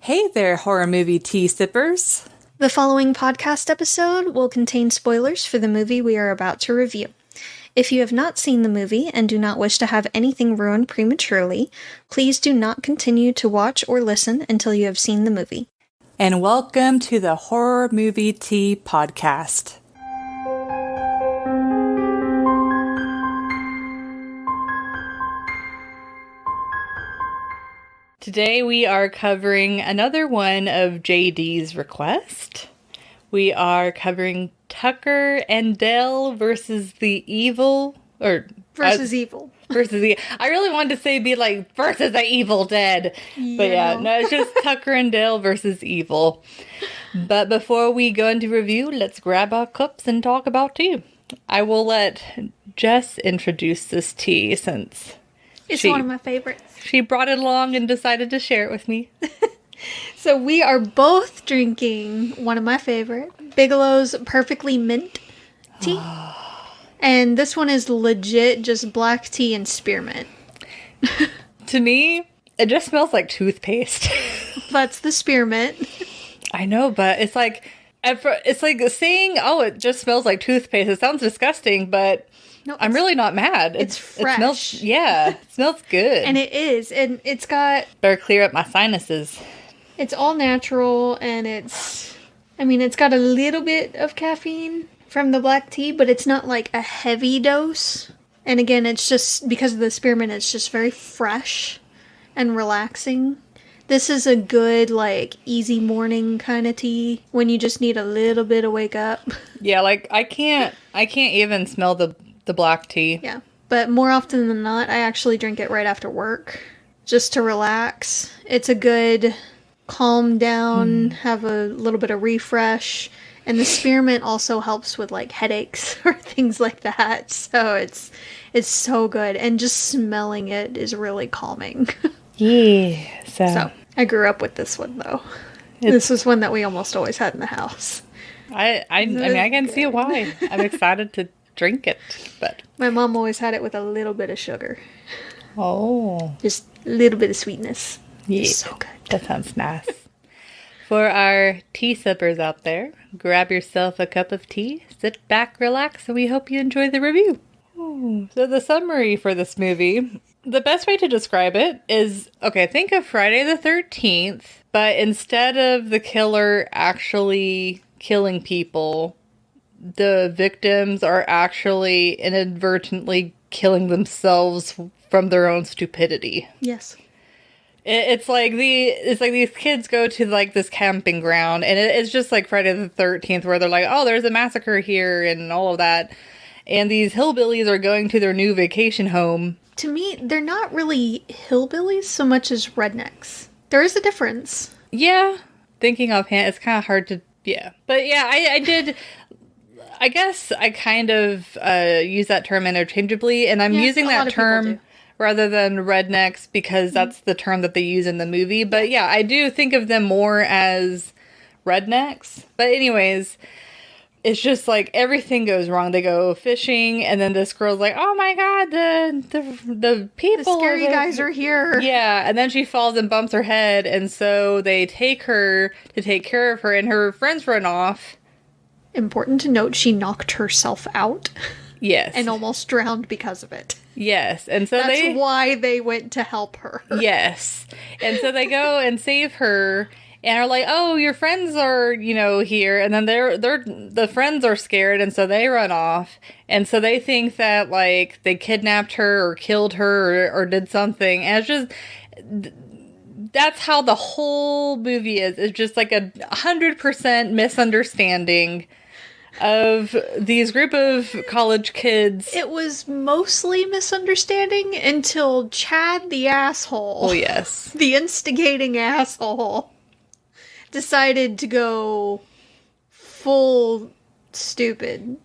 Hey there, horror movie tea sippers. The following podcast episode will contain spoilers for the movie we are about to review. If you have not seen the movie and do not wish to have anything ruined prematurely, please do not continue to watch or listen until you have seen the movie. And welcome to the Horror Movie Tea Podcast. Today we are covering another one of JD's requests. We are covering Tucker and Dale versus the Evil, Versus Evil. Versus the, I really wanted to say versus the Evil Dead. Yeah. But yeah, no, it's just Tucker and Dale versus Evil. But before we go into review, let's grab our cups and talk about tea. I will let Jess introduce this tea since It's one of my favorites. she brought it along and decided to share it with me. So we are both drinking one of my favorite, Bigelow's Perfectly Mint tea. And this one is legit just black tea and spearmint. To me, it just smells like toothpaste. That's the spearmint. I know, but it's like saying, oh, it just smells like toothpaste. It sounds disgusting, but No, I'm really not mad. It's fresh. It smells good. And it is. And it's got... Better clear up my sinuses. It's all natural, and it's got a little bit of caffeine from the black tea, but it's not like a heavy dose. And again, it's just, because of the spearmint, it's just very fresh and relaxing. This is a good, easy morning kind of tea when you just need a little bit of wake up. Yeah, I can't even smell the black tea. Yeah. But more often than not, I actually drink it right after work, just to relax. It's a good calm down, have a little bit of refresh. And the spearmint also helps with headaches or things like that. So it's so good. And just smelling it is really calming. Yeah. So I grew up with this one though. This was one that we almost always had in the house. I can see why. I'm excited to drink it, but My mom always had it with a little bit of sugar. oh, Just a little bit of sweetness. yeah, It's so good. that sounds nice. For our tea sippers out there, grab yourself a cup of tea, sit back, relax, and we hope you enjoy the review. So the summary for this movie, the best way to describe it is, think of Friday the 13th, but instead of the killer actually killing people, the victims are actually inadvertently killing themselves from their own stupidity. Yes. It's like these kids go to this camping ground, and it's just like Friday the 13th, where they're like, oh, there's a massacre here and all of that. And these hillbillies are going to their new vacation home. To me, they're not really hillbillies so much as rednecks. There is a difference. Yeah. Thinking offhand, it's kind of hard to, yeah. But yeah, I did, I guess I kind of use that term interchangeably, and I'm using that term rather than rednecks because that's the term that they use in the movie. But yeah, I do think of them more as rednecks. But anyways, it's just everything goes wrong. They go fishing, and then this girl's like, "Oh my god, the people, The scary guys are here." Yeah, and then she falls and bumps her head, and so they take her to take care of her, and her friends run off. Important to note, she knocked herself out. Yes, And almost drowned because of it. yes, and so That's why they went to help her. Yes, and so they go and save her. And are like, oh, your friends are, here. And then the friends are scared. And so they run off. And so they think that, they kidnapped her or killed her or did something. And it's just, that's how the whole movie is. It's just 100% misunderstanding of these group of college kids. It was mostly misunderstanding until Chad the asshole. Oh, yes. The instigating asshole decided to go full stupid.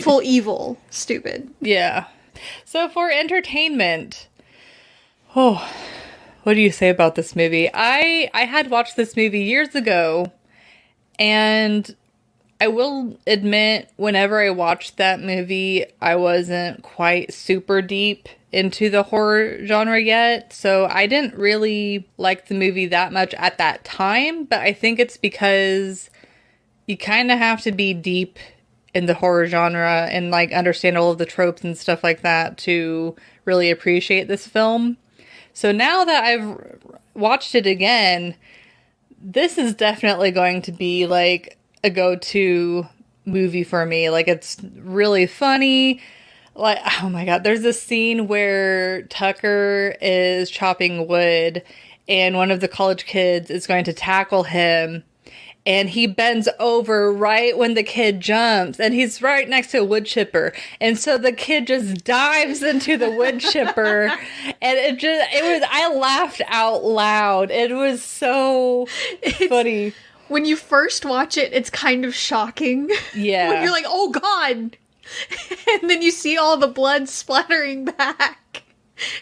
Full evil stupid. Yeah. So for entertainment, what do you say about this movie? I had watched this movie years ago, and I will admit, whenever I watched that movie, I wasn't quite super deep into the horror genre yet, so I didn't really like the movie that much at that time, but I think it's because you kind of have to be deep in the horror genre and like understand all of the tropes and stuff like that to really appreciate this film. So now that I've watched it again, this is definitely going to be like a go-to movie for me. Like, it's really funny. Like, oh my God, there's this scene where Tucker is chopping wood and one of the college kids is going to tackle him. And he bends over right when the kid jumps, and he's right next to a wood chipper. And so the kid just dives into the wood chipper, and I laughed out loud. It was so funny. When you first watch it, it's kind of shocking. Yeah. When you're like, oh God. And then you see all the blood splattering back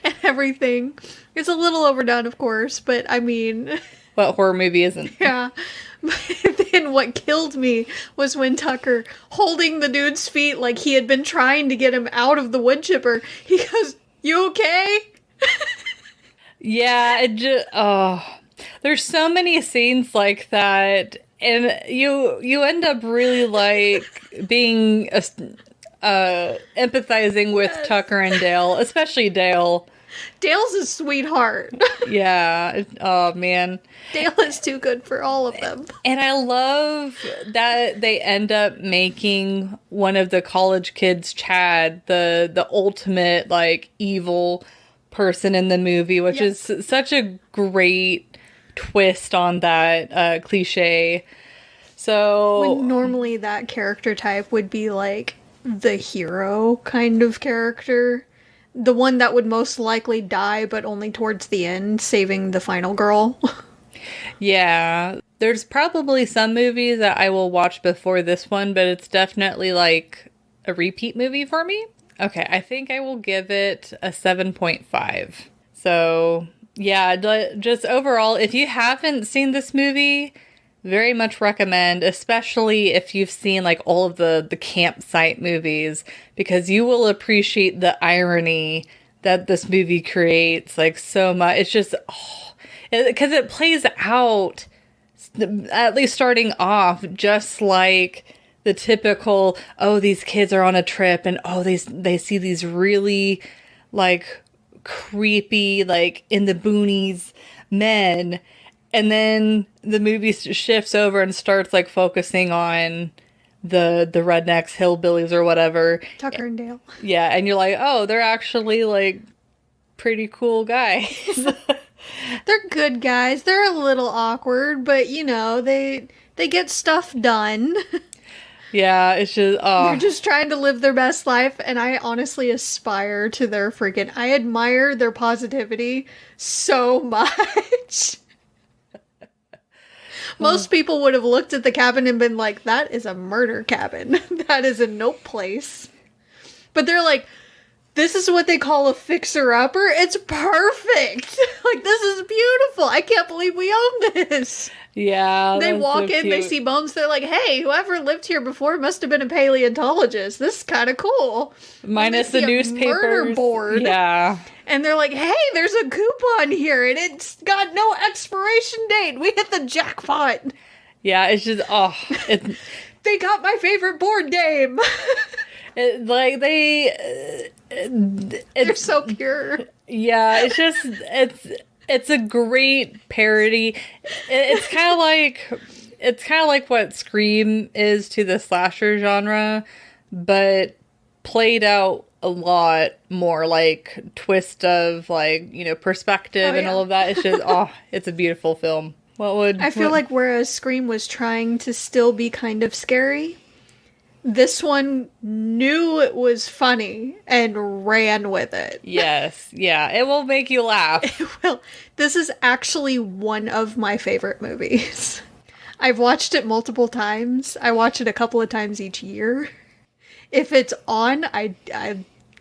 and everything. It's a little overdone, of course, but I mean... What horror movie isn't? Yeah. But then what killed me was when Tucker, holding the dude's feet like he had been trying to get him out of the wood chipper, he goes, "You okay?" Yeah, there's so many scenes like that, and you end up really like being empathizing with Tucker and Dale, especially Dale. Dale's a sweetheart. Yeah. Oh, man. Dale is too good for all of them. And I love that they end up making one of the college kids, Chad, the ultimate, like, evil person in the movie, which is such a great twist on that cliche. So... When normally that character type would be, like, the hero kind of character. The one that would most likely die, but only towards the end, saving the final girl. Yeah. There's probably some movies that I will watch before this one, but it's definitely like a repeat movie for me. Okay, I think I will give it a 7.5. So, yeah, just overall, if you haven't seen this movie, very much recommend, especially if you've seen like all of the campsite movies, because you will appreciate the irony that this movie creates like so much. It's just, because it plays out, at least starting off, just like the typical, oh, these kids are on a trip and oh, they see these really like creepy, like in the boonies men. And then the movie shifts over and starts like focusing on the rednecks, hillbillies, or whatever. Tucker and Dale. Yeah, and you're like, oh, they're actually like pretty cool guys. They're good guys. They're a little awkward, but you know, they get stuff done. Yeah, it's just, They're just trying to live their best life, and I honestly aspire to their freaking... I admire their positivity so much. Most people would have looked at the cabin and been like, that is a murder cabin. That is a nope place. But they're like, this is what they call a fixer-upper. It's perfect. Like, this is beautiful. I can't believe we own this. Yeah. They walk so in, they see bones. They're like, hey, whoever lived here before must have been a paleontologist. This is kind of cool. Minus the newspapers. Murder board. Yeah. And they're like, hey, there's a coupon here, and it's got no expiration date. We hit the jackpot. Yeah, it's just, They got my favorite board game. They're so pure. Yeah, it's just, it's a great parody. It's kind of like what Scream is to the slasher genre, but played out a lot more, like twist of like, you know, perspective and all of that. It's just, it's a beautiful film. I feel like whereas Scream was trying to still be kind of scary, this one knew it was funny and ran with it. Yes. Yeah. It will make you laugh. Well, this is actually one of my favorite movies. I've watched it multiple times. I watch it a couple of times each year. If it's on, I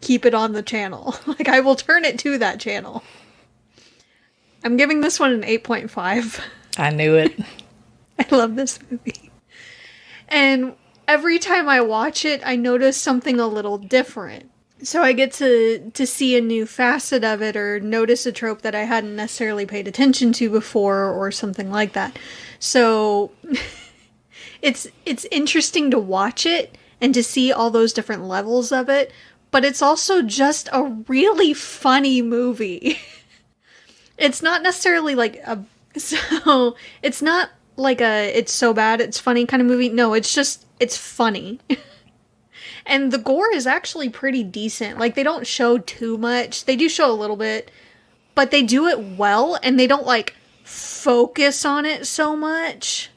keep it on the channel. Like, I will turn it to that channel. I'm giving this one an 8.5. I knew it. I love this movie. And every time I watch it, I notice something a little different. So I get to see a new facet of it or notice a trope that I hadn't necessarily paid attention to before or something like that. So it's interesting to watch it and to see all those different levels of it, but it's also just a really funny movie. It's not necessarily like it's not like it's so bad it's funny kind of movie. No, it's funny. And the gore is actually pretty decent. Like, they don't show too much. They do show a little bit, but they do it well, and they don't, like, focus on it so much.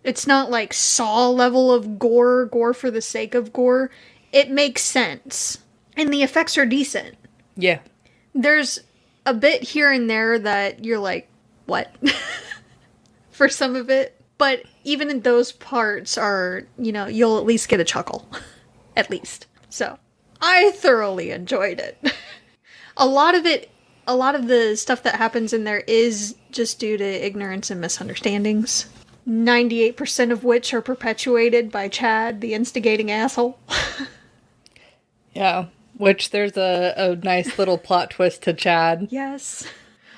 It's not, like, Saw level of gore for the sake of gore. It makes sense. And the effects are decent. Yeah. There's a bit here and there that you're like, what? For some of it. But even in those parts are, you'll at least get a chuckle. At least. So, I thoroughly enjoyed it. A lot of the stuff that happens in there is just due to ignorance and misunderstandings. 98% of which are perpetuated by Chad, the instigating asshole. Yeah, which there's a nice little plot twist to Chad. Yes.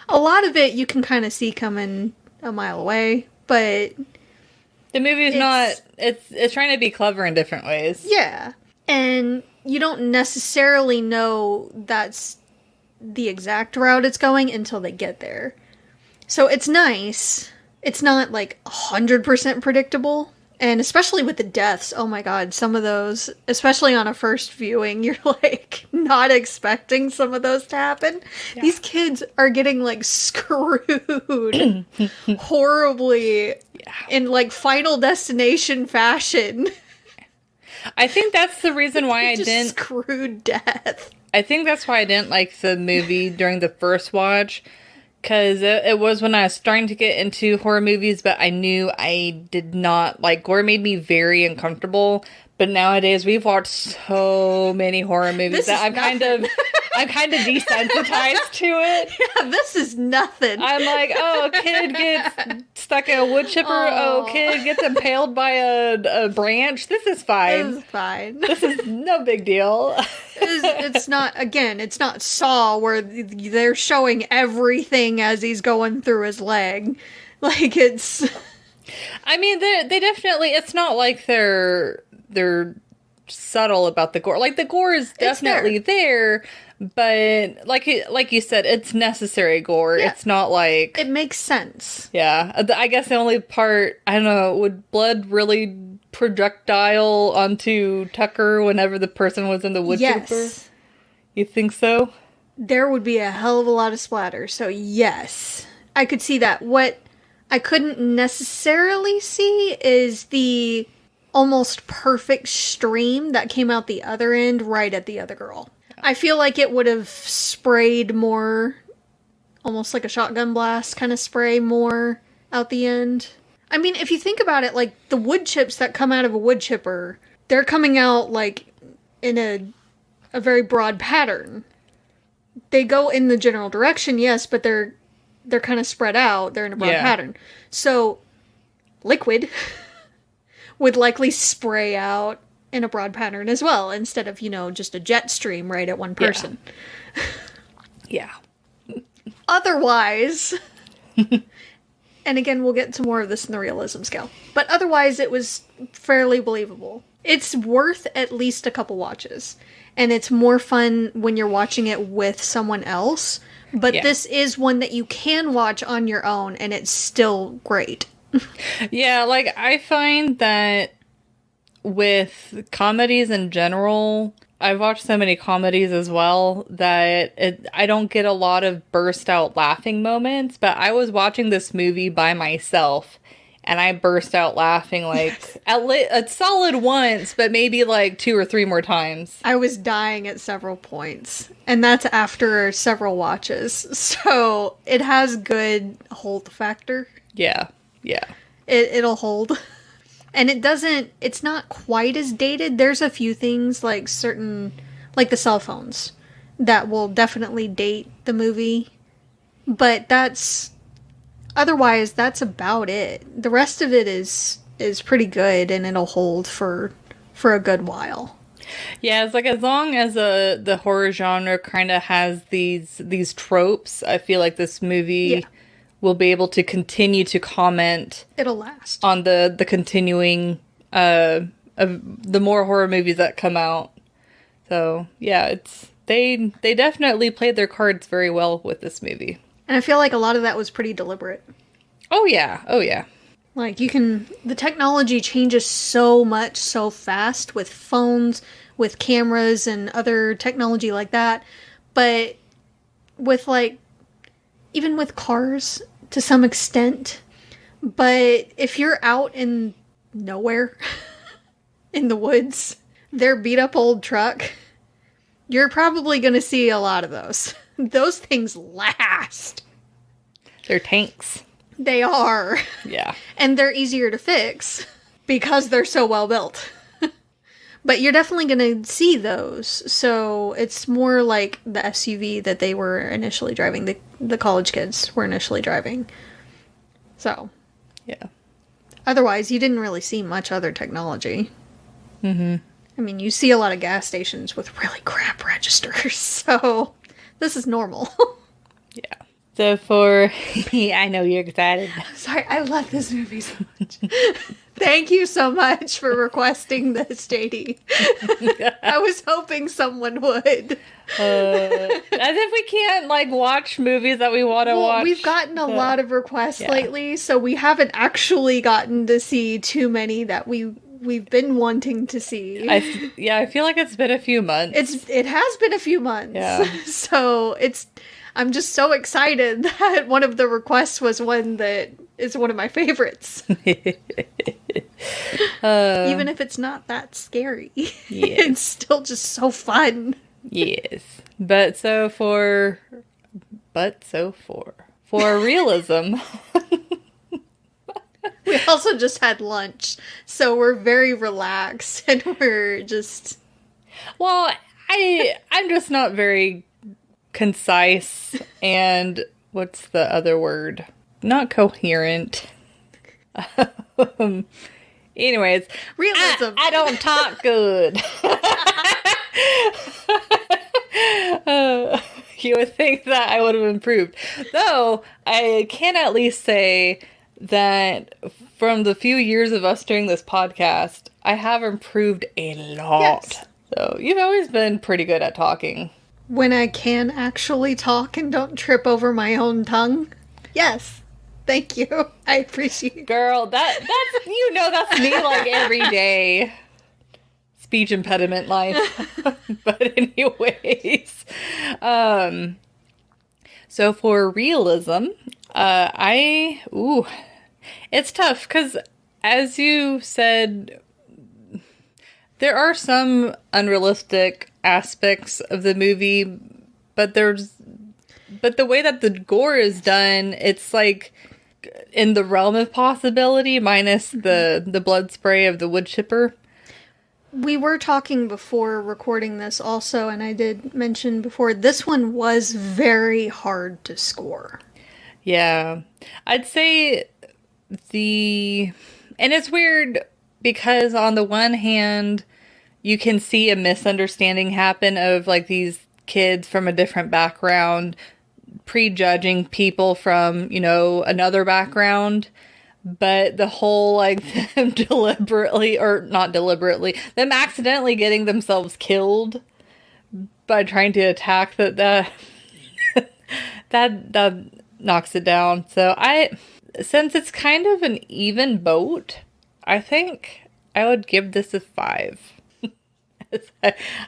A lot of it you can kind of see coming a mile away, but the movie's it's trying to be clever in different ways. Yeah. And you don't necessarily know that's the exact route it's going until they get there. So it's nice. It's not like 100% predictable. And especially with the deaths, oh my god, some of those, especially on a first viewing, you're like not expecting some of those to happen. Yeah. These kids are getting like screwed horribly in like Final Destination fashion. I think that's the reason why I just didn't... screwed death. I think that's why I didn't like the movie during the first watch. Because it was when I was starting to get into horror movies, but I knew I did not like... Gore made me very uncomfortable. But nowadays, we've watched so many horror movies that I'm kind of desensitized to it. Yeah, this is nothing. I'm like, oh, a kid gets stuck in a wood chipper. Oh, kid gets impaled by a branch. This is fine. This is fine. This is no big deal. It's not Saw where they're showing everything as he's going through his leg. Like, it's... I mean, they definitely... It's not like they're subtle about the gore. Like, the gore is definitely there, but like you said, it's necessary gore. Yeah. It's not like... It makes sense. Yeah. I guess the only part, I don't know, would blood really projectile onto Tucker whenever the person was in the wood chipper? You think so? There would be a hell of a lot of splatter, so yes. I could see that. What I couldn't necessarily see is the almost perfect stream that came out the other end right at the other girl. I feel like it would have sprayed more, almost like a shotgun blast kind of spray more out the end. I mean, if you think about it, like, the wood chips that come out of a wood chipper, they're coming out, like, in a very broad pattern. They go in the general direction, yes, but they're kind of spread out. They're in a broad pattern. So, liquid would likely spray out in a broad pattern as well, instead of, just a jet stream right at one person. Yeah. Otherwise, and again, we'll get to more of this in the realism scale, but otherwise it was fairly believable. It's worth at least a couple watches, and it's more fun when you're watching it with someone else, but this is one that you can watch on your own, and it's still great. Yeah, like, I find that with comedies in general, I've watched so many comedies as well that I don't get a lot of burst out laughing moments, but I was watching this movie by myself and I burst out laughing like a solid once, but maybe like 2 or 3 more times. I was dying at several points, and that's after several watches, so it has good hold factor. Yeah. Yeah. It'll hold. And it's not quite as dated. There's a few things like like the cell phones that will definitely date the movie. But otherwise, that's about it. The rest of it is pretty good, and it'll hold for for a good while. Yeah, it's like as long as the horror genre kind of has these tropes, I feel like this movie will be able to continue to comment. It'll last on the continuing of the more horror movies that come out. So yeah, they definitely played their cards very well with this movie. And I feel like a lot of that was pretty deliberate. Oh yeah. Like the technology changes so much so fast with phones, with cameras and other technology like that. But with even with cars to some extent. But if you're out in nowhere, in the woods, their beat up old truck, you're probably going to see a lot of those. Those things last. They're tanks. They are. Yeah. And they're easier to fix because they're so well built. But you're definitely going to see those. So it's more like the SUV that they were initially driving. The college kids were initially driving. So. Yeah. Otherwise, you didn't really see much other technology. Mm-hmm. I mean, you see a lot of gas stations with really crap registers. So this is normal. Yeah. So for... I know you're excited. Sorry, I love this movie so much. Thank you so much for requesting this, JD. I was hoping someone would. As if we can't, watch movies that we want to watch. We've gotten a lot of requests lately, so we haven't actually gotten to see too many that we've been wanting to see. I feel like it's been a few months. It has been a few months. Yeah. So I'm just so excited that one of the requests was one that is one of my favorites. Even if it's not that scary. Yes. It's still just so fun. Yes. For realism. We also just had lunch, so we're very relaxed and we're just... Well, I'm just not very concise and what's the other word? Not coherent. Anyways, realism. I don't talk good. You would think that I would have improved. Though, I can at least say that from the few years of us doing this podcast, I have improved a lot. Yes. So, you've always been pretty good at talking. When I can actually talk and don't trip over my own tongue. Yes. Thank you. I appreciate it. Girl, that's me every day. Speech impediment life. But anyways. So for realism, it's tough because as you said, there are some unrealistic aspects of the movie, but the way that the gore is done, it's in the realm of possibility, minus the blood spray of the wood chipper. We were talking before recording this also, and I did mention before, this one was very hard to score. Yeah. I'd say and it's weird because on the one hand, you can see a misunderstanding happen of these kids from a different background prejudging people from, another background. But the whole, them deliberately, or not deliberately, them accidentally getting themselves killed by trying to attack that knocks it down. So since it's kind of an even boat, I think I would give this a 5.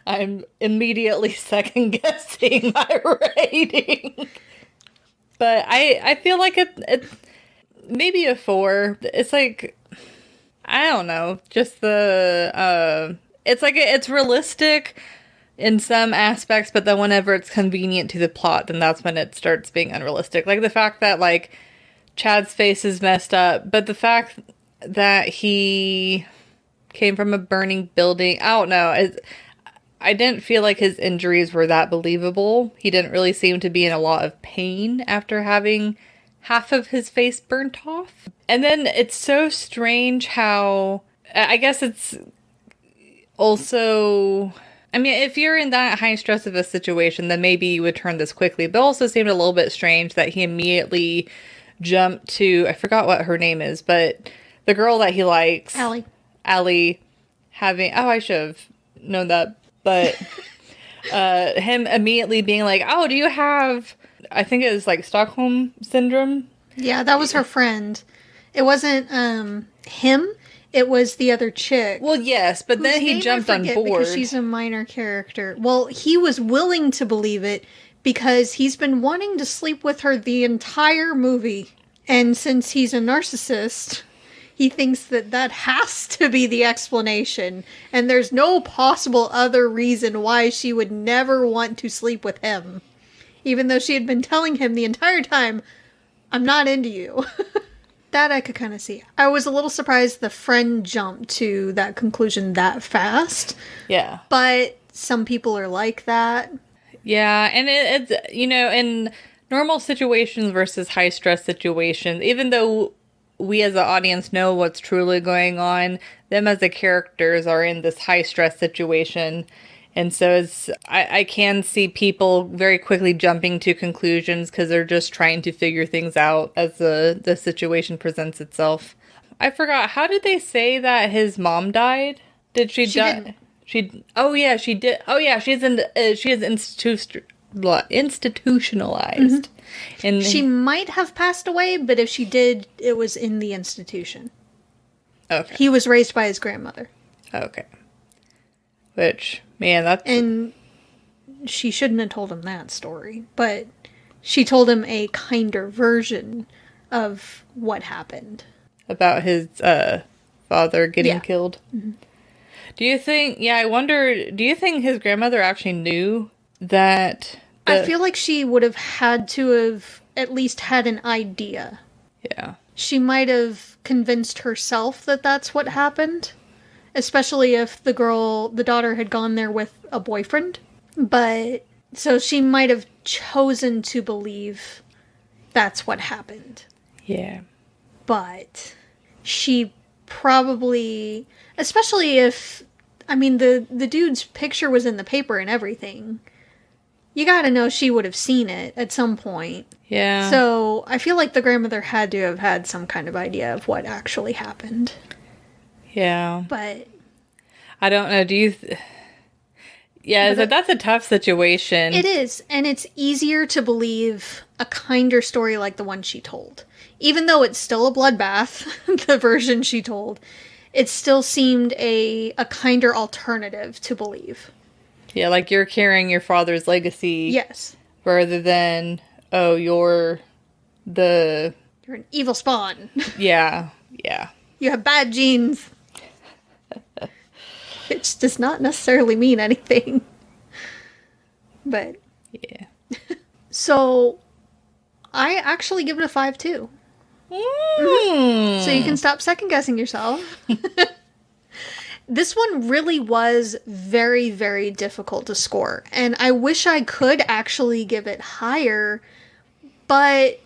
I'm immediately second guessing my rating. But I feel like it's maybe a 4. It's I don't know, just it's realistic in some aspects, but then whenever it's convenient to the plot, then that's when it starts being unrealistic. The fact that Chad's face is messed up, but the fact that he came from a burning building, I don't know. I didn't feel like his injuries were that believable. He didn't really seem to be in a lot of pain after having half of his face burnt off. And then it's so strange how, I guess it's also, I mean, if you're in that high stress of a situation, then maybe you would turn this quickly. But also seemed a little bit strange that he immediately jumped to, I forgot what her name is, but the girl that he likes. Allie, having, oh, I should have known that. But him immediately being like, oh, do you have, I think it was like Stockholm Syndrome? Yeah, that was her friend. It wasn't him. It was the other chick. Well, yes, but then he jumped on board. Because she's a minor character. Well, he was willing to believe it because he's been wanting to sleep with her the entire movie. And since he's a narcissist, he thinks that that has to be the explanation. And there's no possible other reason why she would never want to sleep with him. Even though she had been telling him the entire time, I'm not into you. That I could kind of see. I was a little surprised the friend jumped to that conclusion that fast. Yeah. But some people are like that. Yeah, and it's, you know, in normal situations versus high stress situations, even though we as an audience know what's truly going on, them as the characters are in this high stress situation. And so I can see people very quickly jumping to conclusions because they're just trying to figure things out as the situation presents itself. I forgot, how did they say that his mom died? Did she die? Oh yeah, she did. Oh yeah, she is institutionalized. Mm-hmm. And she might have passed away, but if she did, it was in the institution. Okay. He was raised by his grandmother. Okay. Which, man, that's... And she shouldn't have told him that story, but she told him a kinder version of what happened. About his father getting killed. Mm-hmm. Do you think... Yeah, I wonder... Do you think his grandmother actually knew that... I feel like she would have had to have at least had an idea. Yeah. She might have convinced herself that that's what happened. Especially if the daughter had gone there with a boyfriend. But, so she might have chosen to believe that's what happened. Yeah. But she probably, especially if, I mean, the dude's picture was in the paper and everything. You gotta know she would have seen it at some point. Yeah. So, I feel like the grandmother had to have had some kind of idea of what actually happened. Yeah. But I don't know. Do you... Yeah, that's a tough situation. It is. And it's easier to believe a kinder story like the one she told. Even though it's still a bloodbath, the version she told, it still seemed a kinder alternative to believe. Yeah, like you're carrying your father's legacy. Yes. Rather than, oh, you're an evil spawn. Yeah. Yeah. You have bad genes. Which does not necessarily mean anything. But. Yeah. So, I actually give it a 5 too. Mm. So you can stop second guessing yourself. This one really was very, very difficult to score. And I wish I could actually give it higher. But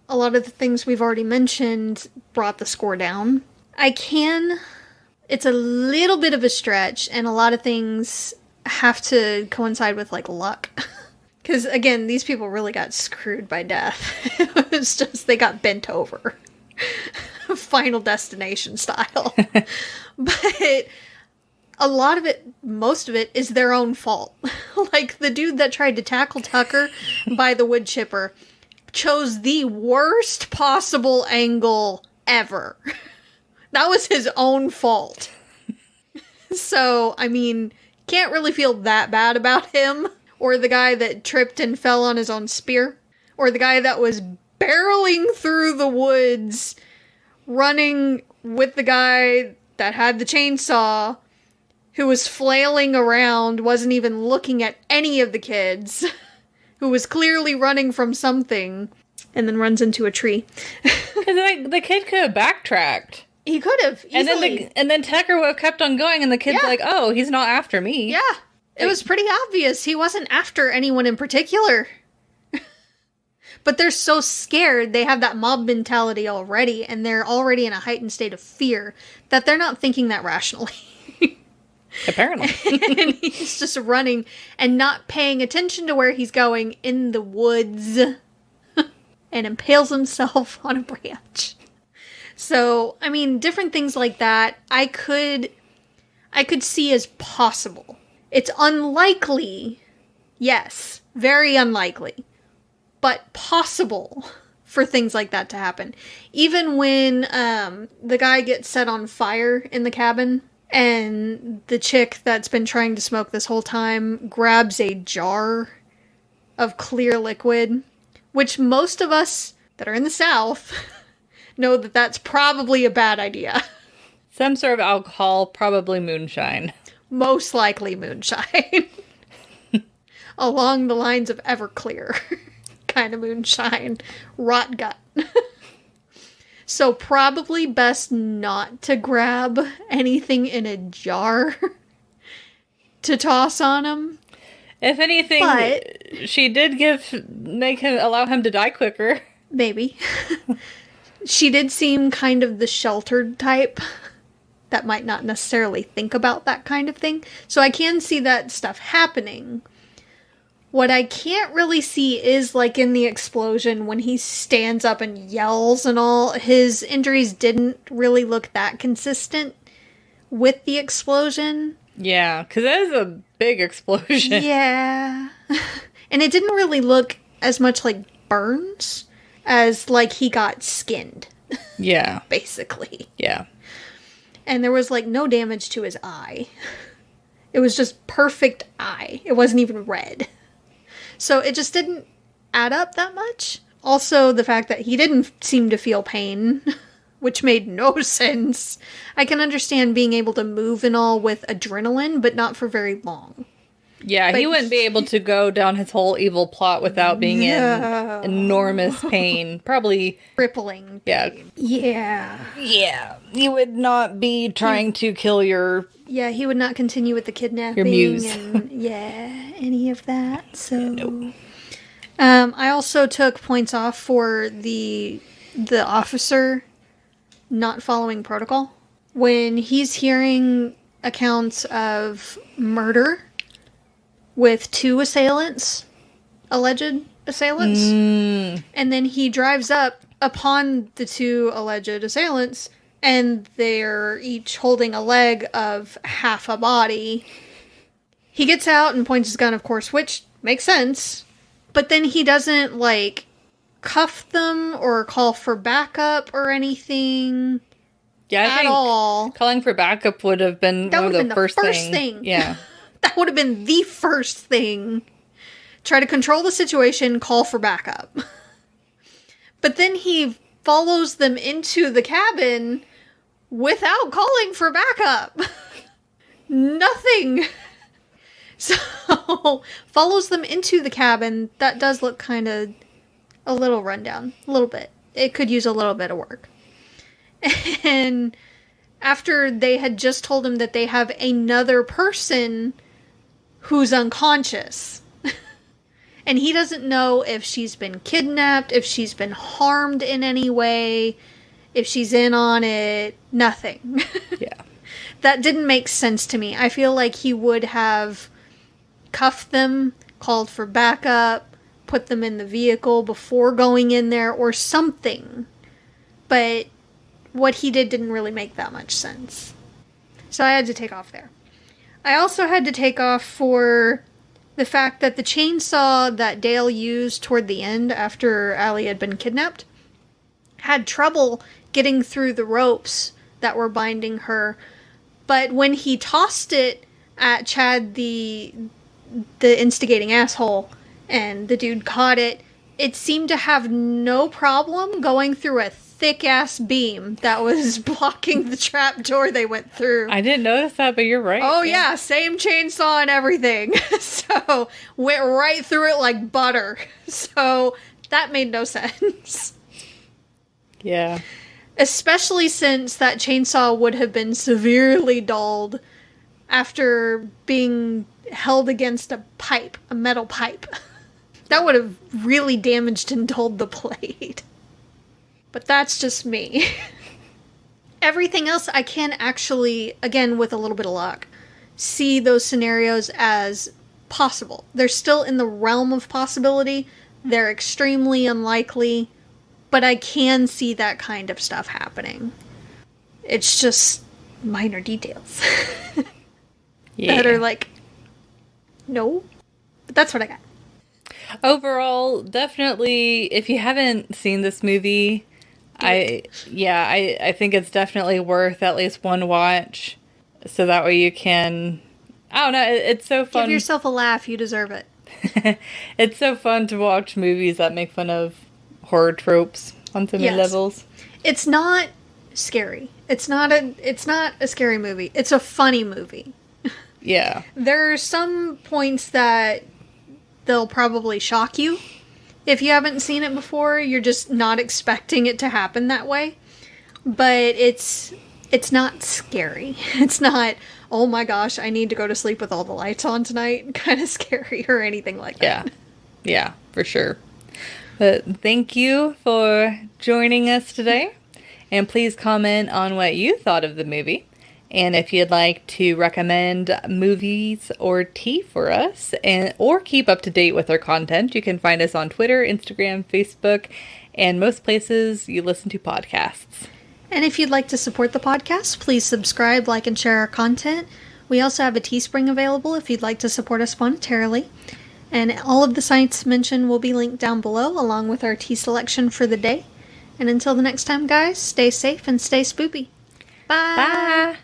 a lot of the things we've already mentioned brought the score down. It's a little bit of a stretch, and a lot of things have to coincide with, like, luck. Because, again, these people really got screwed by death. It was just, they got bent over. Final Destination style. But a lot of it, most of it, is their own fault. Like, the dude that tried to tackle Tucker by the wood chipper chose the worst possible angle ever. That was his own fault. So, I mean, can't really feel that bad about him. Or the guy that tripped and fell on his own spear. Or the guy that was barreling through the woods, running with the guy that had the chainsaw, who was flailing around, wasn't even looking at any of the kids, who was clearly running from something, and then runs into a tree. Because the kid could have backtracked. He could have, easily. And then Tucker would have kept on going, and the kid's like, oh, he's not after me. Yeah. It was pretty obvious. He wasn't after anyone in particular. But they're so scared, they have that mob mentality already, and they're already in a heightened state of fear, that they're not thinking that rationally. Apparently. And he's just running and not paying attention to where he's going in the woods and impales himself on a branch. So, I mean, different things like that I could see as possible. It's unlikely, yes, very unlikely, but possible for things like that to happen. Even when the guy gets set on fire in the cabin, and the chick that's been trying to smoke this whole time grabs a jar of clear liquid, which most of us that are in the South know that that's probably a bad idea. Some sort of alcohol, probably moonshine. Most likely moonshine. Along the lines of Everclear. Kind of moonshine. Rot gut. So probably best not to grab anything in a jar to toss on him. If anything, she did allow him to die quicker. Maybe. She did seem kind of the sheltered type that might not necessarily think about that kind of thing. So I can see that stuff happening. What I can't really see is, like, in the explosion, when he stands up and yells and all, his injuries didn't really look that consistent with the explosion. Yeah, because that is a big explosion. Yeah. And it didn't really look as much like burns as, like, he got skinned. Yeah. Basically. Yeah. And there was, like, no damage to his eye. It was just perfect eye. It wasn't even red. So it just didn't add up that much. Also, the fact that he didn't seem to feel pain, which made no sense. I can understand being able to move and all with adrenaline, but not for very long. Yeah, he wouldn't be able to go down his whole evil plot without being in enormous pain. Probably crippling pain. Yeah. Yeah. He would not be trying to kill your... Yeah, he would not continue with the kidnapping. Your muse. And, any of that. So, no. I also took points off for the officer not following protocol. When he's hearing accounts of murder with 2 assailants, alleged assailants, and then he drives up upon the 2 alleged assailants, and they're each holding a leg of half a body. He gets out and points his gun, of course, which makes sense. But then he doesn't, like, cuff them or call for backup or anything. Yeah, I think all. Calling for backup would have been one of the first thing. Yeah. That would have been the first thing. Try to control the situation, call for backup. But then he follows them into the cabin without calling for backup. Nothing. So, follows them into the cabin. That does look kind of a little rundown. A little bit. It could use a little bit of work. And after they had just told him that they have another person who's unconscious. And he doesn't know if she's been kidnapped, if she's been harmed in any way, if she's in on it. Nothing. Yeah. That didn't make sense to me. I feel like he would have cuffed them, called for backup, put them in the vehicle before going in there or something. But what he did didn't really make that much sense. So I had to take off there. I also had to take off for the fact that the chainsaw that Dale used toward the end after Allie had been kidnapped had trouble getting through the ropes that were binding her. But when he tossed it at Chad, the instigating asshole, and the dude caught it, it seemed to have no problem going through a thick-ass beam that was blocking the trap door they went through. I didn't notice that, but you're right. Oh, yeah, same chainsaw and everything. So, went right through it like butter. So, that made no sense. Yeah. Especially since that chainsaw would have been severely dulled after being held against a pipe, a metal pipe. That would have really damaged and dulled the blade. But that's just me. Everything else I can actually, again with a little bit of luck, see those scenarios as possible. They're still in the realm of possibility. They're extremely unlikely, but I can see that kind of stuff happening. It's just minor details that are like, no. But that's what I got. Overall, definitely, if you haven't seen this movie, I think it's definitely worth at least one watch. So that way you can, I don't know, it's so fun. Give yourself a laugh, you deserve it. It's so fun to watch movies that make fun of horror tropes on so many levels. It's not scary. It's not a scary movie. It's a funny movie. Yeah. There are some points that they'll probably shock you. If you haven't seen it before, you're just not expecting it to happen that way. But it's not scary. It's not, oh my gosh, I need to go to sleep with all the lights on tonight, kind of scary or anything like that. Yeah, for sure. But thank you for joining us today. And please comment on what you thought of the movie. And if you'd like to recommend movies or tea for us, or keep up to date with our content, you can find us on Twitter, Instagram, Facebook, and most places you listen to podcasts. And if you'd like to support the podcast, please subscribe, like, and share our content. We also have a Teespring available if you'd like to support us monetarily. And all of the sites mentioned will be linked down below, along with our tea selection for the day. And until the next time, guys, stay safe and stay spoopy. Bye! Bye!